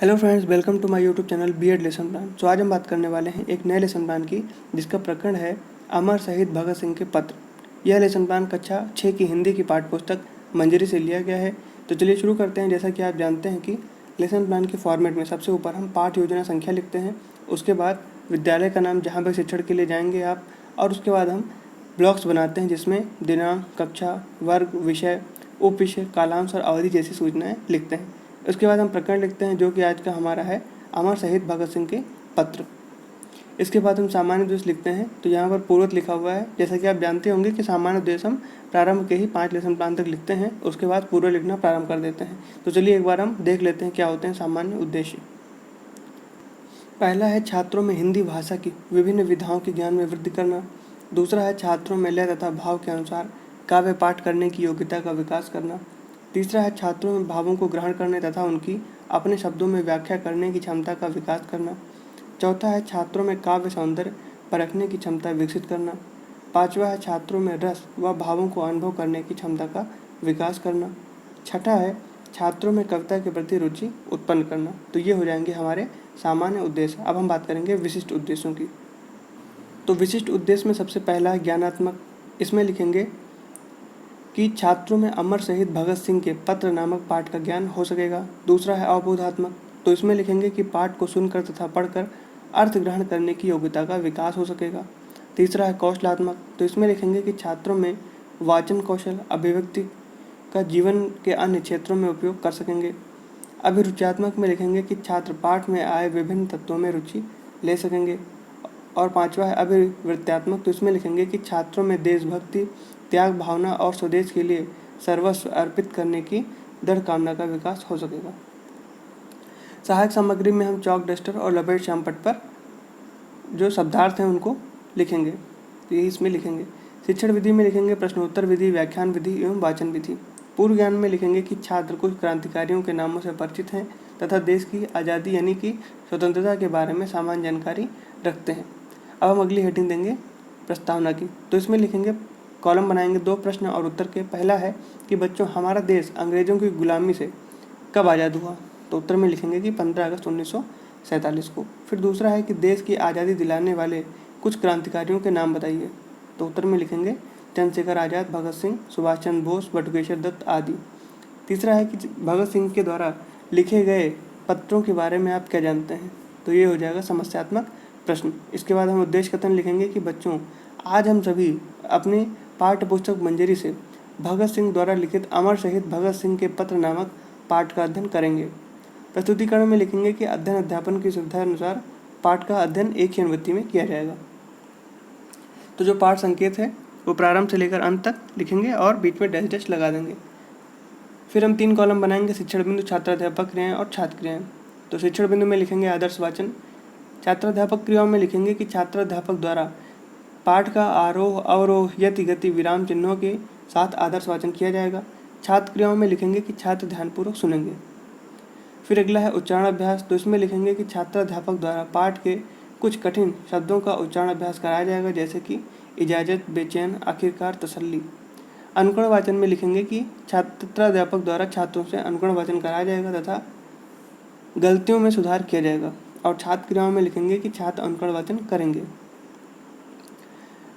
Hello friends, welcome to my YouTube channel B Ed lesson plan. तो आज हम बात करने वाले हैं एक नए लेसन प्लान की, जिसका प्रकरण है अमर शहीद भगत सिंह के पत्र। यह लेसन प्लान कक्षा 6 की हिंदी की पाठ्य पुस्तक मंजरी से लिया गया है। तो चलिए शुरू करते हैं। जैसा कि आप जानते हैं कि लेसन प्लान के फॉर्मेट में सबसे ऊपर हम पाठ योजना संख्या लिखते हैं, उसके बाद विद्यालय का नाम जहाँ पर शिक्षण के लिए जाएंगे आप, और उसके बाद हम ब्लॉक्स बनाते हैं जिसमें दिनांक, कक्षा, वर्ग, विषय, उप विषय, कालांश और अवधि जैसी सूचनाएं लिखते हैं। उसके बाद हम प्रकरण लिखते हैं जो कि आज का हमारा है अमर शहीद भगत सिंह के पत्र। इसके बाद हम सामान्य उद्देश्य लिखते हैं। तो यहाँ पर पूर्वत लिखा हुआ है। जैसा कि आप जानते होंगे कि सामान्य उद्देश्य हम प्रारंभ के ही 5 लेसन प्लान तक लिखते हैं, उसके बाद पूर्व लिखना प्रारंभ कर देते हैं। तो चलिए एक बार हम देख लेते हैं क्या होते हैं सामान्य उद्देश्य। पहला है छात्रों में हिंदी भाषा की विभिन्न विधाओं के ज्ञान में वृद्धि करना। दूसरा है छात्रों में लय तथा भाव के अनुसार काव्य पाठ करने की योग्यता का विकास करना। तीसरा है छात्रों में भावों को ग्रहण करने तथा उनकी अपने शब्दों में व्याख्या करने की क्षमता का विकास करना। चौथा है छात्रों में काव्य सौंदर्य परखने की क्षमता विकसित करना। पांचवा है छात्रों में रस व भावों को अनुभव करने की क्षमता का विकास करना। छठा है छात्रों में कविता के प्रति रुचि उत्पन्न करना। तो ये हो जाएंगे हमारे सामान्य उद्देश्य। अब हम बात करेंगे विशिष्ट उद्देश्यों की। तो विशिष्ट उद्देश्य में सबसे पहला है ज्ञानात्मक। इसमें लिखेंगे कि छात्रों में अमर शहीद भगत सिंह के पत्र नामक पाठ का ज्ञान हो सकेगा। दूसरा है अवबोधात्मक। तो इसमें लिखेंगे कि पाठ को सुनकर तथा पढ़कर अर्थ ग्रहण करने की योग्यता का विकास हो सकेगा। तीसरा है कौशलात्मक। तो इसमें लिखेंगे कि छात्रों में वाचन कौशल, अभिव्यक्ति का जीवन के अन्य क्षेत्रों में उपयोग कर सकेंगे। अभिरुचात्मक में लिखेंगे कि छात्र पाठ में आए विभिन्न तत्वों में रुचि ले सकेंगे। और पांचवा है अभिवृत्त्यात्मक। तो इसमें लिखेंगे कि छात्रों में देशभक्ति, त्याग भावना और स्वदेश के लिए सर्वस्व अर्पित करने की दृढ़ कामना का विकास हो सकेगा। सहायक सामग्री में हम चौक, डस्टर और लपेट श्यामपट्ट पर जो शब्दार्थ हैं उनको लिखेंगे। तो यही इसमें लिखेंगे। शिक्षण विधि में लिखेंगे प्रश्नोत्तर विधि, व्याख्यान विधि एवं वाचन विधि। पूर्व ज्ञान में लिखेंगे कि छात्र कुछ क्रांतिकारियों के नामों से परिचित हैं तथा देश की आज़ादी यानी कि स्वतंत्रता के बारे में सामान्य जानकारी रखते हैं। अब हम अगली हेडिंग देंगे प्रस्तावना की। तो इसमें लिखेंगे, कॉलम बनाएंगे 2 प्रश्न और उत्तर के। पहला है कि बच्चों, हमारा देश अंग्रेजों की गुलामी से कब आज़ाद हुआ? तो उत्तर में लिखेंगे कि 15 अगस्त 1947 को। फिर दूसरा है कि देश की आज़ादी दिलाने वाले कुछ क्रांतिकारियों के नाम बताइए। तो उत्तर में लिखेंगे चंद्रशेखर आज़ाद, भगत सिंह, सुभाष चंद्र बोस, बटुकेश्वर दत्त आदि। तीसरा है कि भगत सिंह के द्वारा लिखे गए पत्रों के बारे में आप क्या जानते हैं? तो ये हो जाएगा समस्यात्मक प्रश्न। इसके बाद हम उद्देश्य कथन लिखेंगे कि बच्चों, आज हम सभी अपने पाठ्य पुस्तक मंजरी से भगत सिंह द्वारा लिखित अमर शहीद भगत सिंह के पत्र नामक पाठ का अध्ययन करेंगे। प्रस्तुतिकरण में लिखेंगे कि अध्ययन अध्यापन की सुविधा अनुसार पाठ का अध्ययन एक ही अनुवृत्ति में किया जाएगा। तो जो पाठ संकेत है वो प्रारंभ से लेकर अंत तक लिखेंगे और बीच में डैश डैश लगा देंगे। फिर हम 3 कॉलम बनाएंगे, शिक्षण बिंदु, छात्राध्यापक क्रियाएं और छात्र क्रियाएं। तो शिक्षण बिंदु में लिखेंगे आदर्श वाचन। छात्राध्यापक क्रियाओं में लिखेंगे कि छात्राध्यापक द्वारा पाठ का आरोह, अवरोह, यति, गति, विराम चिन्हों के साथ आदर्श वाचन किया जाएगा। छात्र क्रियाओं में लिखेंगे कि छात्र ध्यानपूर्वक सुनेंगे। फिर अगला है उच्चारण अभ्यास। तो इसमें लिखेंगे कि छात्राध्यापक द्वारा पाठ के कुछ कठिन शब्दों का उच्चारण अभ्यास कराया जाएगा, जैसे कि इजाज़त, बेचैन, आखिरकार, तसल्ली। अनुकरण वाचन में लिखेंगे कि छात्राध्यापक द्वारा छात्रों से अनुकरण वाचन कराया जाएगा तथा गलतियों में सुधार किया जाएगा। और छात्र क्रियाओं में लिखेंगे कि छात्र अनुकरण वाचन करेंगे।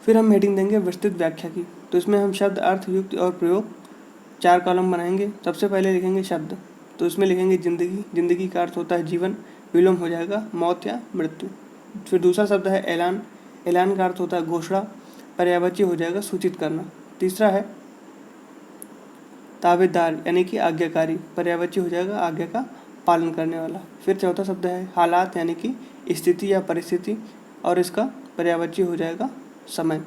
फिर हम हेडिंग देंगे विस्तृत व्याख्या की। तो इसमें हम शब्द, अर्थ, युक्ति और प्रयोग 4 कॉलम बनाएंगे। सबसे पहले लिखेंगे शब्द। तो इसमें लिखेंगे जिंदगी। जिंदगी का अर्थ होता है जीवन, विलोम हो जाएगा मौत या मृत्यु। फिर दूसरा शब्द है ऐलान। ऐलान का अर्थ होता है घोषणा, पर्यायवाची हो जाएगा सूचित करना। तीसरा है ताबेदार यानी कि आज्ञाकारी, पर्यायवाची हो जाएगा आज्ञा का पालन करने वाला। फिर चौथा शब्द है हालात यानी कि स्थिति या परिस्थिति, और इसका पर्यायवाची हो जाएगा समय।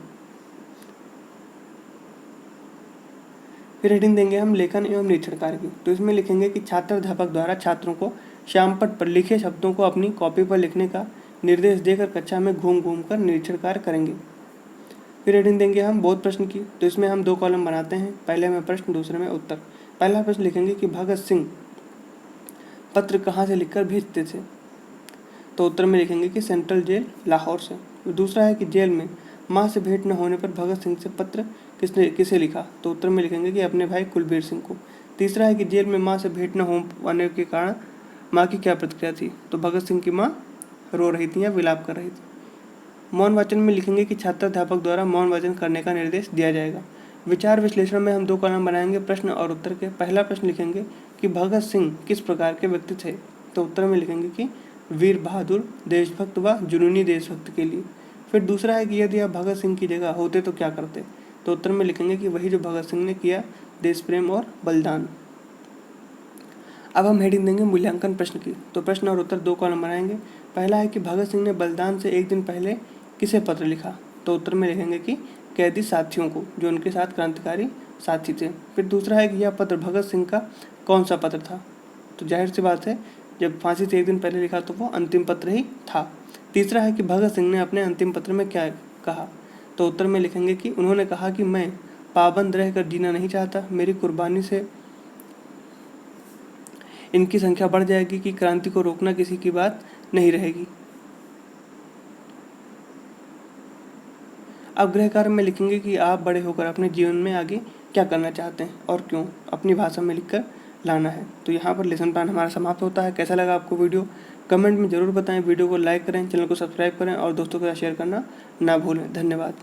फिर हेडिंग देंगे हम लेखन एवं निरीक्षण कार्य की। तो इसमें लिखेंगे कि छात्राध्यापक द्वारा छात्रों को श्यामपट्ट पर लिखे शब्दों को अपनी कॉपी पर लिखने का निर्देश देकर कक्षा में घूम घूम कर निरीक्षण कार्य करेंगे। फिर हेडिंग देंगे हम बोध प्रश्न की। तो इसमें हम 2 कॉलम बनाते हैं, पहले में प्रश्न, दूसरे में उत्तर। पहला प्रश्न लिखेंगे कि भगत सिंह पत्र कहाँ से लिखकर भेजते थे? तो उत्तर में लिखेंगे कि सेंट्रल जेल लाहौर से। दूसरा है कि जेल में माँ से भेंट न होने पर भगत सिंह से पत्र किसे लिखा? तो उत्तर में लिखेंगे कि अपने भाई कुलबीर सिंह को। तीसरा है कि जेल में माँ से भेंट न हो पाने के कारण माँ की क्या प्रतिक्रिया थी? तो भगत सिंह की माँ रो रही थी या विलाप कर रही थी। मौन वाचन में लिखेंगे कि छात्र अध्यापक द्वारा मौन वाचन करने का निर्देश दिया जाएगा। विचार विश्लेषण में हम 2 कॉलम बनाएंगे प्रश्न और उत्तर के। पहला प्रश्न लिखेंगे कि भगत सिंह किस प्रकार के व्यक्ति थे? तो उत्तर में लिखेंगे कि वीर बहादुर, देशभक्त व जुनूनी देशभक्त के लिए। फिर दूसरा है कि यदि आप भगत सिंह की जगह होते तो क्या करते? तो उत्तर में लिखेंगे कि वही जो भगत सिंह ने किया, देश प्रेम और बलिदान। अब हम हेडिंग देंगे मूल्यांकन प्रश्न की। तो प्रश्न और उत्तर 2 कॉलम बनाएंगे। पहला है कि भगत सिंह ने बलिदान से एक दिन पहले किसे पत्र लिखा? तो उत्तर में लिखेंगे कि कैदी साथियों को, जो उनके साथ क्रांतिकारी साथी थे। फिर दूसरा है कि यह पत्र भगत सिंह का कौन सा पत्र था? तो जाहिर सी बात है, जब फांसी से एक दिन पहले लिखा तो वो अंतिम पत्र ही था। तीसरा है कि भगत सिंह ने अपने अंतिम पत्र में क्या कहा? तो उत्तर में लिखेंगे कि उन्होंने कहा कि मैं पाबंद रहकर जीना नहीं चाहता, मेरी कुर्बानी से इनकी संख्या बढ़ जाएगी कि क्रांति को रोकना किसी की बात नहीं रहेगी। अब गृह कार्य में लिखेंगे कि आप बड़े होकर अपने जीवन में आगे क्या करना चाहते हैं और क्यों, अपनी भाषा में लिखकर लाना है। तो यहाँ पर लेसन प्लान हमारा समाप्त होता है। कैसा लगा आपको वीडियो? कमेंट में ज़रूर बताएं। वीडियो को लाइक करें, चैनल को सब्सक्राइब करें और दोस्तों के साथ शेयर करना ना भूलें। धन्यवाद।